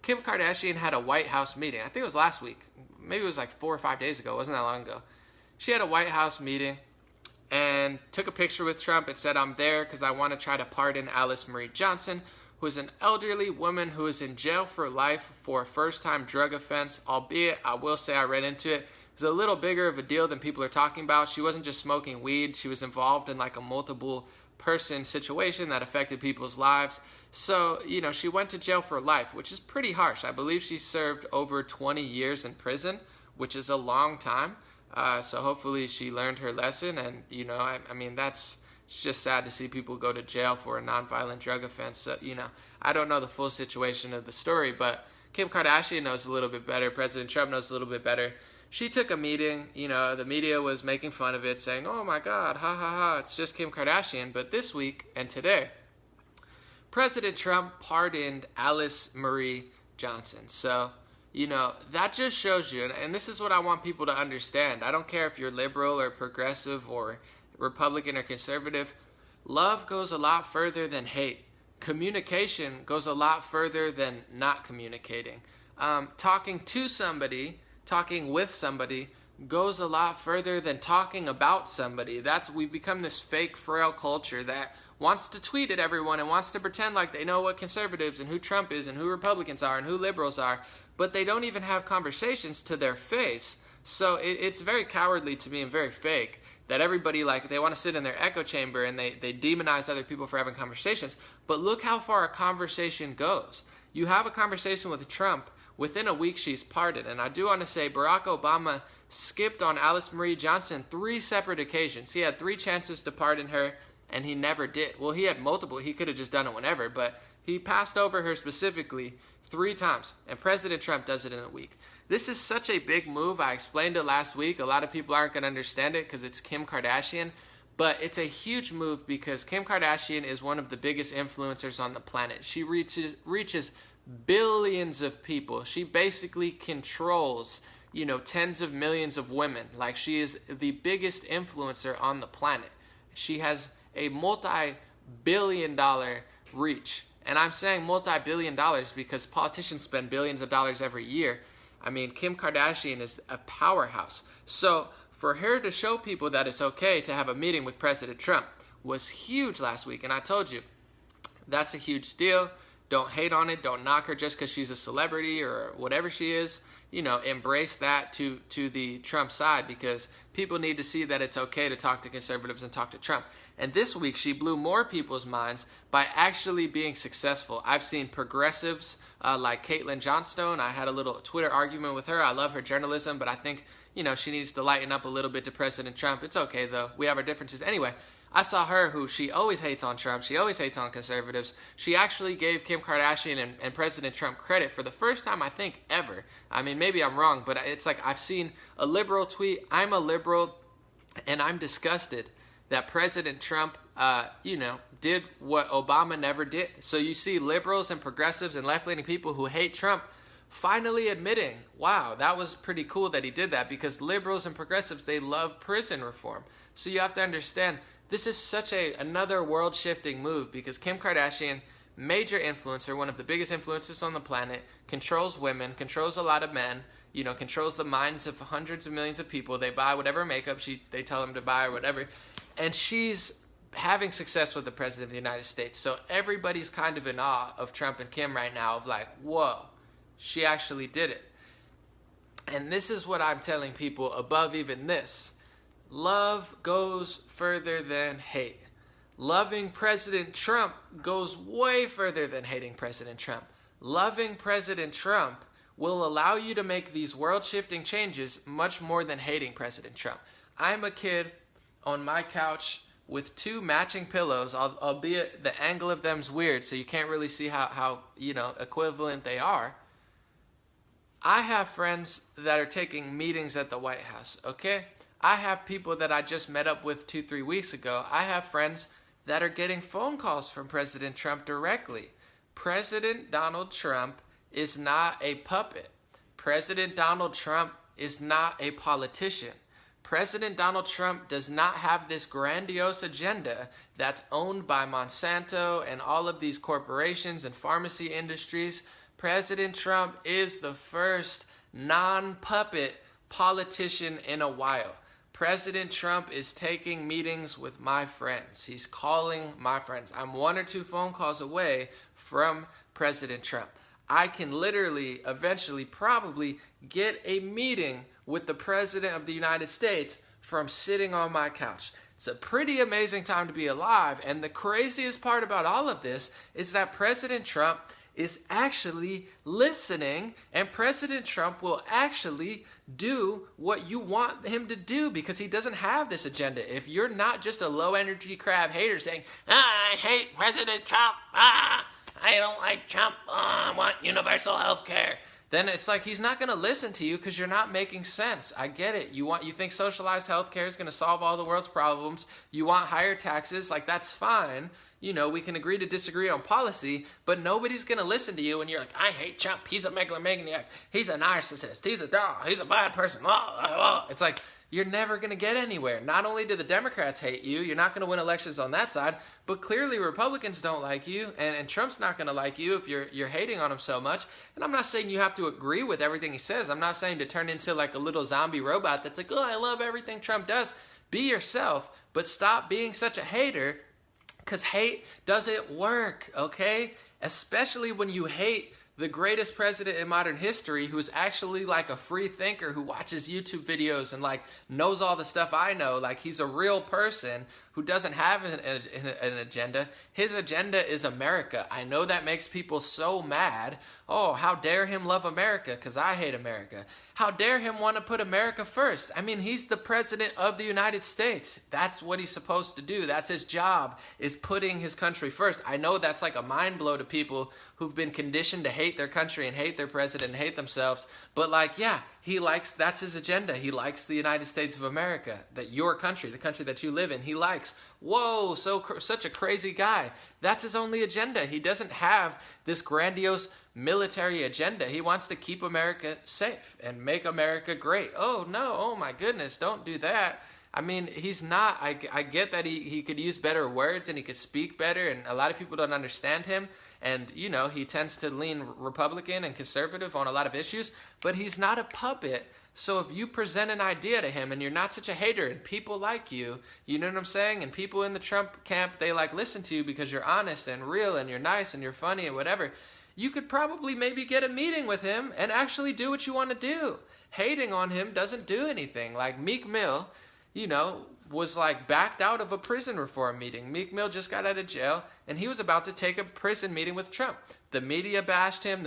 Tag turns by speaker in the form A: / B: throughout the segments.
A: Kim Kardashian had a White House meeting. I think it was last week. Maybe it was like 4 or 5 days ago. It wasn't that long ago. She had a White House meeting and took a picture with Trump and said, "I'm there because I want to try to pardon Alice Marie Johnson, who is an elderly woman who is in jail for life for a first-time drug offense, albeit I will say I read into it. It was a little bigger of a deal than people are talking about. She wasn't just smoking weed. She was involved in like a multiple person situation that affected people's lives. So, she went to jail for life, which is pretty harsh. I believe she served over 20 years in prison, which is a long time. So hopefully she learned her lesson. And, it's just sad to see people go to jail for a nonviolent drug offense. So, I don't know the full situation of the story, but Kim Kardashian knows a little bit better. President Trump knows a little bit better. She took a meeting, the media was making fun of it, saying, "Oh my God, ha ha ha, it's just Kim Kardashian." But this week and today, President Trump pardoned Alice Marie Johnson. So, that just shows you, and this is what I want people to understand. I don't care if you're liberal or progressive or Republican or conservative. Love goes a lot further than hate. Communication goes a lot further than not communicating. Talking to somebody, talking with somebody goes a lot further than talking about somebody. We've become this fake, frail culture that wants to tweet at everyone and wants to pretend like they know what conservatives and who Trump is and who Republicans are and who liberals are, but they don't even have conversations to their face. So it's very cowardly to me and very fake that everybody, they want to sit in their echo chamber and they demonize other people for having conversations. But look how far a conversation goes. You have a conversation with Trump, within a week she's pardoned. And I do want to say Barack Obama skipped on Alice Marie Johnson 3 separate occasions. He had 3 chances to pardon her, and he never did. Well, he had multiple. He could have just done it whenever, but he passed over her specifically 3 times, and President Trump does it in a week. This is such a big move. I explained it last week. A lot of people aren't going to understand it because it's Kim Kardashian, but it's a huge move because Kim Kardashian is one of the biggest influencers on the planet. She reaches billions of people. She basically controls, tens of millions of women. She is the biggest influencer on the planet. She has a multi-billion-dollar reach. And I'm saying multi-billion dollars because politicians spend billions of dollars every year. Kim Kardashian is a powerhouse. So for her to show people that it's okay to have a meeting with President Trump was huge last week. And I told you, that's a huge deal. Don't hate on it. Don't knock her just because she's a celebrity or whatever she is. Embrace that to the Trump side because people need to see that it's okay to talk to conservatives and talk to Trump. And this week, she blew more people's minds by actually being successful. I've seen progressives like Caitlin Johnstone. I had a little Twitter argument with her. I love her journalism, but I think, she needs to lighten up a little bit to President Trump. It's okay, though. We have our differences. Anyway, I saw her who she always hates on Trump. She always hates on conservatives. She actually gave Kim Kardashian and President Trump credit for the first time, I think, ever. Maybe I'm wrong, but it's like I've seen a liberal tweet. I'm a liberal, and I'm disgusted that President Trump, did what Obama never did. So you see liberals and progressives and left-leaning people who hate Trump finally admitting, wow, that was pretty cool that he did that because liberals and progressives, they love prison reform. So you have to understand, this is such another world-shifting move because Kim Kardashian, major influencer, one of the biggest influencers on the planet, controls women, controls a lot of men, controls the minds of hundreds of millions of people. They buy whatever makeup they tell them to buy or whatever. And she's having success with the President of the United States. So everybody's kind of in awe of Trump and Kim right now of whoa, she actually did it. And this is what I'm telling people above even this. Love goes further than hate. Loving President Trump goes way further than hating President Trump. Loving President Trump will allow you to make these world-shifting changes much more than hating President Trump. I'm a kid on my couch with 2 matching pillows, albeit the angle of them's weird, so you can't really see how equivalent they are. I have friends that are taking meetings at the White House, okay? I have people that I just met up with 2-3 weeks ago. I have friends that are getting phone calls from President Trump directly. President Donald Trump is not a puppet. President Donald Trump is not a politician. President Donald Trump does not have this grandiose agenda that's owned by Monsanto and all of these corporations and pharmacy industries. President Trump is the first non-puppet politician in a while. President Trump is taking meetings with my friends. He's calling my friends. I'm 1 or 2 phone calls away from President Trump. I can literally, eventually, probably get a meeting with the President of the United States from sitting on my couch. It's a pretty amazing time to be alive. And the craziest part about all of this is that President Trump is actually listening, and President Trump will actually do what you want him to do because he doesn't have this agenda. If you're not just a low energy crab hater saying, I hate President Trump, I don't like Trump, I want universal health care, then it's like he's not going to listen to you because you're not making sense. I get it. You think socialized health care is going to solve all the world's problems. You want higher taxes. Like, that's fine. You know, we can agree to disagree on policy, but nobody's going to listen to you when you're like, I hate Trump. He's a megalomaniac. He's a narcissist. He's a dog. He's a bad person. It's like, you're never going to get anywhere. Not only do the Democrats hate you, you're not going to win elections on that side, but clearly Republicans don't like you, and Trump's not going to like you if you're hating on him so much. And I'm not saying you have to agree with everything he says. I'm not saying to turn into like a little zombie robot that's like, oh, I love everything Trump does. Be yourself, but stop being such a hater, because hate doesn't work, okay? Especially when you hate the greatest president in modern history, who's actually like a free thinker who watches YouTube videos and like knows all the stuff I know. Like, he's a real person who doesn't have an agenda. His agenda is America. I know that makes people so mad. Oh, how dare him love America, because I hate America. How dare him want to put America first? I mean, he's the president of the United States. That's what he's supposed to do. That's his job, is putting his country first. I know that's like a mind blow to people who've been conditioned to hate their country and hate their president and hate themselves. But like, yeah, that's his agenda. He likes the United States of America, that your country, the country that you live in, he likes. Whoa, such a crazy guy. That's his only agenda. He doesn't have this grandiose military agenda. He wants to keep America safe and make America great. Oh no, oh my goodness, don't do that. I mean, he's not, I get that he could use better words and he could speak better, and a lot of people don't understand him. And, you know, he tends to lean Republican and conservative on a lot of issues, but he's not a puppet. So if you present an idea to him and you're not such a hater and people like you, you know what I'm saying? And people in the Trump camp, they like listen to you because you're honest and real and you're nice and you're funny and whatever. You could probably maybe get a meeting with him and actually do what you want to do. Hating on him doesn't do anything. Like Meek Mill, you know, was like backed out of a prison reform meeting. Meek Mill just got out of jail and he was about to take a prison meeting with Trump. The media bashed him.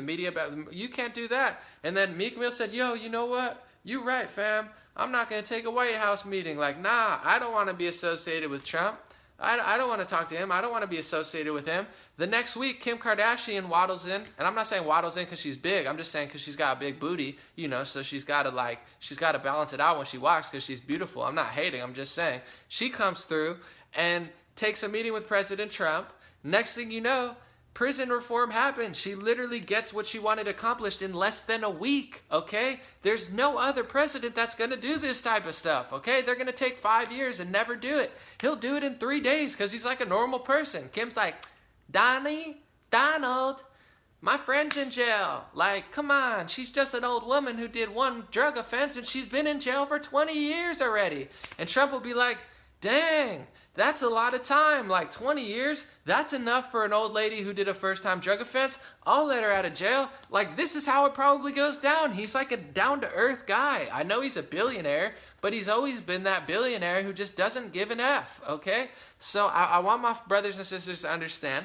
A: You can't do that. And then Meek Mill said, yo, you know what? You right, fam. I'm not going to take a White House meeting. Like, nah, I don't want to be associated with Trump. I don't want to talk to him. I don't want to be associated with him. The next week, Kim Kardashian waddles in. And I'm not saying waddles in because she's big. I'm just saying because she's got a big booty, you know, so she's got to balance it out when she walks because she's beautiful. I'm not hating. I'm just saying. She comes through and takes a meeting with President Trump. Next thing you know, prison reform happens. She literally gets what she wanted accomplished in less than a week, okay? There's no other president that's going to do this type of stuff, okay? They're going to take 5 years and never do it. He'll do it in 3 days because he's like a normal person. Kim's like, Donald, my friend's in jail. Like, come on. She's just an old woman who did one drug offense and she's been in jail for 20 years already. And Trump will be like, dang, that's a lot of time. Like 20 years, that's enough for an old lady who did a first-time drug offense. I'll let her out of jail. Like, this is how it probably goes down. He's like a down-to-earth guy. I know he's a billionaire, but he's always been that billionaire who just doesn't give an F, okay? So I want my brothers and sisters to understand,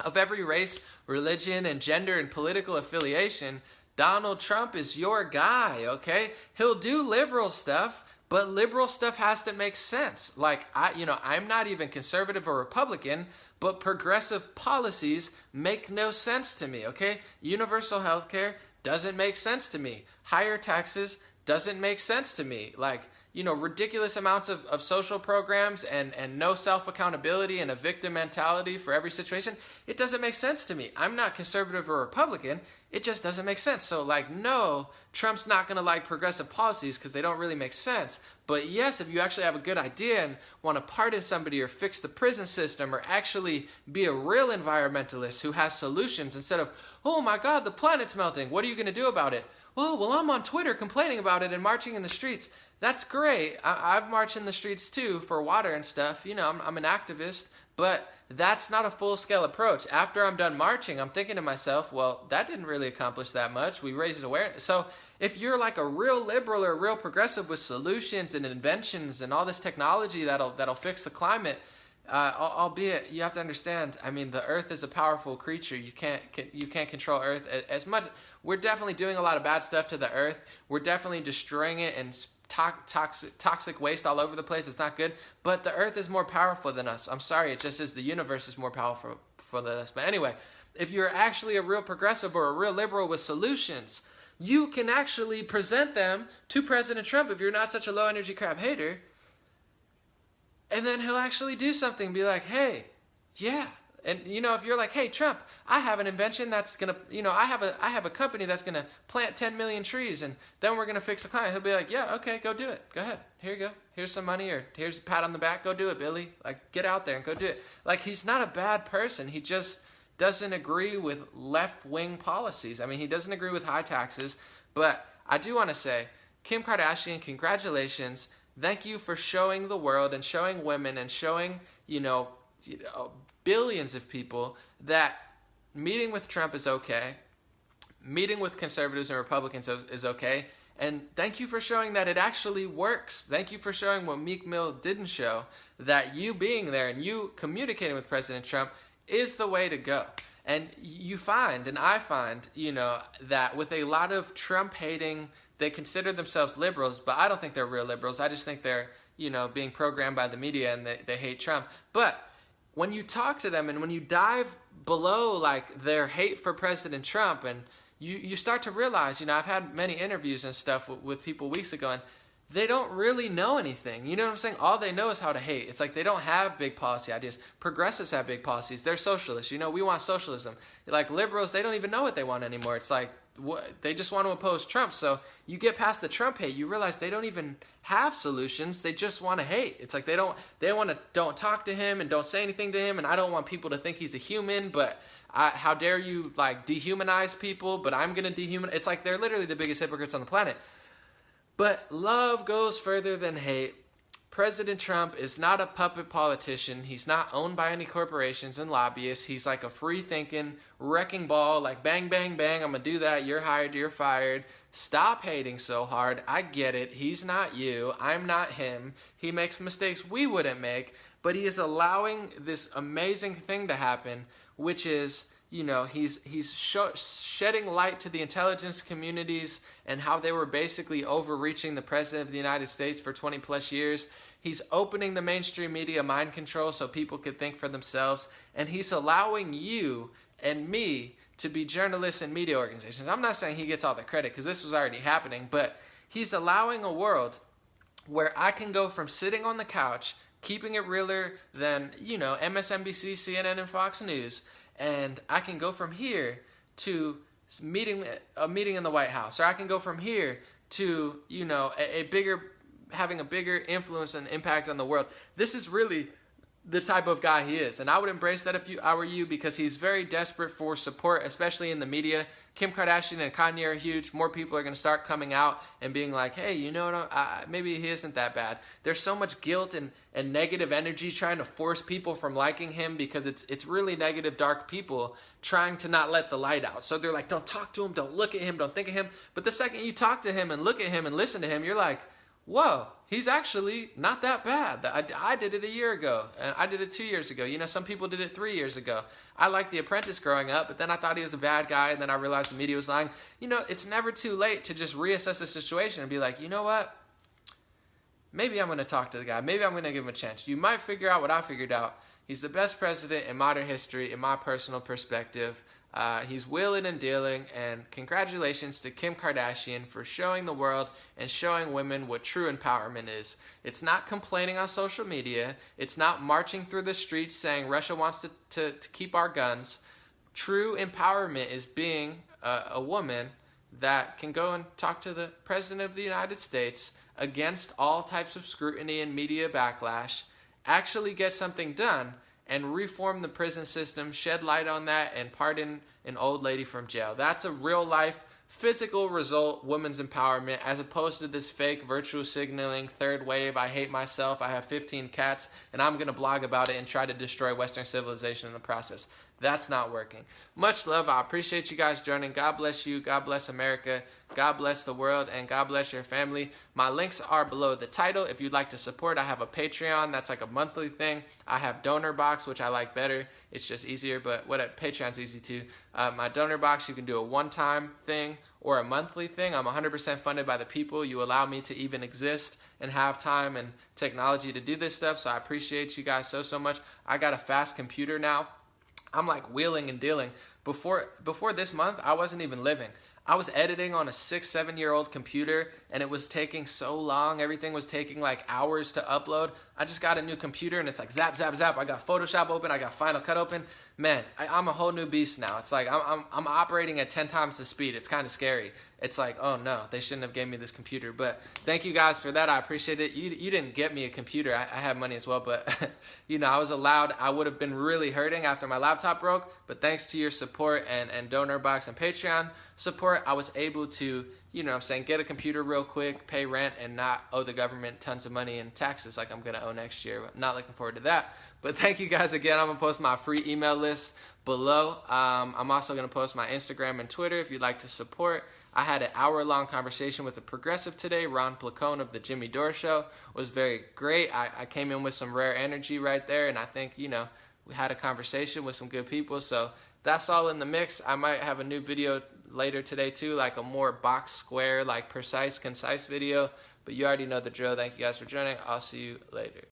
A: of every race, religion, and gender and political affiliation, Donald Trump is your guy, okay? He'll do liberal stuff, but liberal stuff has to make sense. Like, I'm not even conservative or Republican, but progressive policies make no sense to me, okay? Universal health care doesn't make sense to me. Higher taxes doesn't make sense to me. Like, ridiculous amounts of social programs and no self-accountability and a victim mentality for every situation, it doesn't make sense to me. I'm not conservative or Republican. It just doesn't make sense. So, no, Trump's not going to like progressive policies because they don't really make sense. But yes, if you actually have a good idea and want to pardon somebody or fix the prison system or actually be a real environmentalist who has solutions instead of, oh my God, the planet's melting, what are you going to do about it? Well, I'm on Twitter complaining about it and marching in the streets. That's great. I've marched in the streets too for water and stuff. I'm an activist, but that's not a full-scale approach. After I'm done marching, I'm thinking to myself, well, that didn't really accomplish that much. We raised awareness. So if you're like a real liberal or a real progressive with solutions and inventions and all this technology that'll fix the climate, albeit you have to understand, the Earth is a powerful creature. You can't control Earth as much. We're definitely doing a lot of bad stuff to the Earth. We're definitely destroying it and toxic waste all over the place. It's not good. But the Earth is more powerful than us. I'm sorry, it just is. The universe is more powerful than us. But anyway, if you're actually a real progressive or a real liberal with solutions, you can actually present them to President Trump if you're not such a low energy crap hater. And then he'll actually do something, be like, hey, yeah. And, if you're like, hey, Trump, I have an invention that's going to, I have a company that's going to plant 10 million trees and then we're going to fix the climate. He'll be like, yeah, okay, go do it. Go ahead. Here you go. Here's some money or here's a pat on the back. Go do it, Billy. Get out there and go do it. He's not a bad person. He just doesn't agree with left-wing policies. He doesn't agree with high taxes. But I do want to say, Kim Kardashian, congratulations. Thank you for showing the world and showing women and showing, billions of people that meeting with Trump is okay, meeting with conservatives and Republicans is okay, and thank you for showing that it actually works. Thank you for showing what Meek Mill didn't show, that you being there and you communicating with President Trump is the way to go. And you find, and I find, that with a lot of Trump hating, they consider themselves liberals, but I don't think they're real liberals. I just think they're, being programmed by the media and they hate Trump. But when you talk to them and when you dive below their hate for President Trump and you start to realize, I've had many interviews and stuff with people weeks ago and they don't really know anything. You know what I'm saying? All they know is how to hate. It's like they don't have big policy ideas. Progressives have big policies. They're socialists. We want socialism. Liberals, they don't even know what they want anymore. It's they just want to oppose Trump. So you get past the Trump hate, you realize they don't even have solutions. They just want to hate. It's they don't talk to him and don't say anything to him. And I don't want people to think he's a human, but how dare you dehumanize people, but I'm going to dehumanize. It's they're literally the biggest hypocrites on the planet. But love goes further than hate. President Trump is not a puppet politician. He's not owned by any corporations and lobbyists. He's a free-thinking wrecking ball, bang, bang, bang, I'm going to do that. You're hired, you're fired. Stop hating so hard. I get it. He's not you. I'm not him. He makes mistakes we wouldn't make, but he is allowing this amazing thing to happen, which is, he's shedding light to the intelligence communities and how they were basically overreaching the president of the United States for 20 plus years. He's opening the mainstream media mind control so people could think for themselves. And he's allowing you and me to be journalists and media organizations. I'm not saying he gets all the credit because this was already happening, but he's allowing a world where I can go from sitting on the couch, keeping it realer than, MSNBC, CNN, and Fox News, and I can go from here to a meeting in the White House, or I can go from here to, having a bigger influence and impact on the world. This is really the type of guy he is. And I would embrace that if I were you, because he's very desperate for support, especially in the media. Kim Kardashian and Kanye are huge. More people are going to start coming out and being like, hey, maybe he isn't that bad. There's so much guilt and negative energy trying to force people from liking him because it's really negative, dark people trying to not let the light out. So they're like, don't talk to him, don't look at him, don't think of him. But the second you talk to him and look at him and listen to him, you're like, whoa, he's actually not that bad. I did it a year ago, and I did it 2 years ago. Some people did it 3 years ago. I liked The Apprentice growing up, but then I thought he was a bad guy, and then I realized the media was lying. It's never too late to just reassess the situation and be like, you know what? Maybe I'm going to talk to the guy. Maybe I'm going to give him a chance. You might figure out what I figured out. He's the best president in modern history, in my personal perspective. He's wheeling and dealing, and congratulations to Kim Kardashian for showing the world and showing women what true empowerment is. It's not complaining on social media. It's not marching through the streets saying Russia wants to keep our guns. True empowerment is being a woman that can go and talk to the President of the United States against all types of scrutiny and media backlash, actually get something done, and reform the prison system, shed light on that, and pardon an old lady from jail. That's a real life, physical result, women's empowerment, as opposed to this fake virtue signaling, third wave, I hate myself, I have 15 cats, and I'm going to blog about it and try to destroy Western civilization in the process. That's not working. Much love. I appreciate you guys joining. God bless you. God bless America. God bless the world. And God bless your family. My links are below the title. If you'd like to support, I have a Patreon. That's like a monthly thing. I have Donor Box, which I like better. It's just easier, but Patreon's easy too. My Donor Box, you can do a one-time thing or a monthly thing. I'm 100% funded by the people. You allow me to even exist and have time and technology to do this stuff. So I appreciate you guys so much. I got a fast computer now. I'm like wheeling and dealing. Before this month, I wasn't even living. I was editing on a 6-7-year-old computer, and it was taking so long. Everything was taking like hours to upload. I just got a new computer, and it's like zap, zap, zap. I got Photoshop open. I got Final Cut open. Man, I'm a whole new beast now. It's like I'm operating at 10 times the speed. It's kind of scary. It's like, oh no, they shouldn't have gave me this computer. But thank you guys for that. I appreciate it. You didn't get me a computer. I have money as well, but I was allowed. I would have been really hurting after my laptop broke. But thanks to your support and Donor Box and Patreon support, I was able to, get a computer real quick, pay rent, and not owe the government tons of money in taxes like I'm going to owe next year. I'm not looking forward to that. But thank you guys again. I'm going to post my free email list below. I'm also going to post my Instagram and Twitter if you'd like to support. I had an hour-long conversation with a progressive today. Ron Placone of the Jimmy Dore Show was very great. I came in with some rare energy right there, and I think, we had a conversation with some good people. So that's all in the mix. I might have a new video later today too, like a more box square, like precise, concise video. But you already know the drill. Thank you guys for joining. I'll see you later.